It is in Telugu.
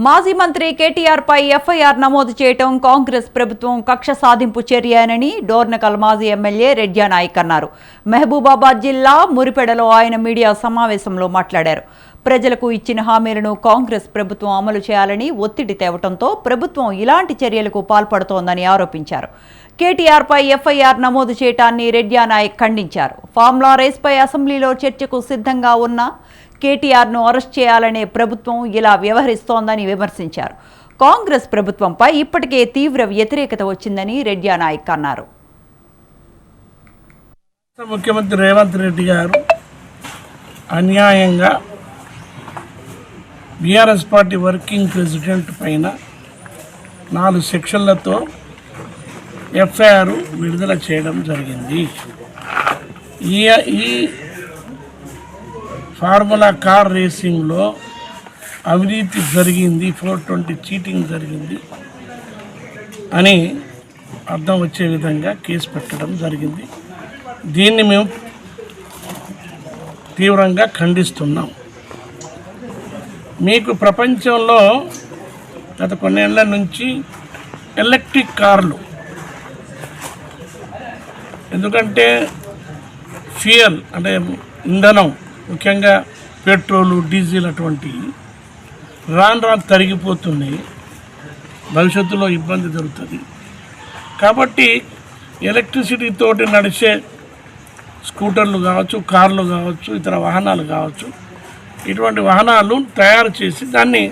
మాజీ మంత్రి కేటీఆర్ పై ఎఫ్ఐఆర్ నమోదు చేయడం కాంగ్రెస్ ప్రభుత్వం కక్ష సాధింపు చర్యనని డోర్నకల్ మాజీ ఎమ్మెల్యే రెడ్డి నాయక్ అన్నారు. మహబూబాబాద్ జిల్లా మురిపెడలో ఆయన మీడియా సమావేశంలో మాట్లాడారు. ప్రజలకు ఇచ్చిన హామీలను కాంగ్రెస్ ప్రభుత్వం అమలు చేయాలని ఒత్తిడి తేవడంతో ప్రభుత్వం ఇలాంటి చర్యలకు పాల్పడుతోందని ఆరోపించారు. కేటీఆర్ పై ఎఫ్ఐఆర్ నమోదు చేయడాన్ని రెడ్డి నాయక్ ఖండించారు. ఫార్ములా రేస్పై అసెంబ్లీలో చర్చకు సిద్ధంగా ఉన్న కేటీఆర్ను అరెస్ట్ చేయాలనే ప్రభుత్వం ఇలా వ్యవహరిస్తోందని విమర్శించారు. కాంగ్రెస్ ప్రభుత్వంపై ఇప్పటికే తీవ్ర వ్యతిరేకత వచ్చిందని రెడ్డి నాయక్ అన్నారు. ముఖ్యమంత్రి రేవంత్ రెడ్డి గారు అన్యాయంగా బీఆర్ఎస్ పార్టీ వర్కింగ్ ప్రెసిడెంట్ పైన 4 సెక్షన్లతో ఎఫ్ఐఆర్ విడుదల చేయడం జరిగింది. ఈ ఫార్ములా కార్ రేసింగ్లో అవినీతి జరిగింది, 420 చీటింగ్ జరిగింది అని అర్థం వచ్చే విధంగా కేసు పెట్టడం జరిగింది. దీన్ని మేము తీవ్రంగా ఖండిస్తున్నాం. మీకు ప్రపంచంలో గత కొన్నేళ్ల నుంచి ఎలక్ట్రిక్ కార్లు, ఎందుకంటే ఫ్యూయల్ అంటే ఇంధనం, ముఖ్యంగా పెట్రోలు, డీజిల్ అటువంటి రాను తరిగిపోతున్నాయి, భవిష్యత్తులో ఇబ్బంది జరుగుతుంది. కాబట్టి ఎలక్ట్రిసిటీ తోటి నడిచే స్కూటర్లు కావచ్చు, కార్లు కావచ్చు, ఇతర వాహనాలు కావచ్చు, ఇటువంటి వాహనాలు తయారు చేసి దాన్ని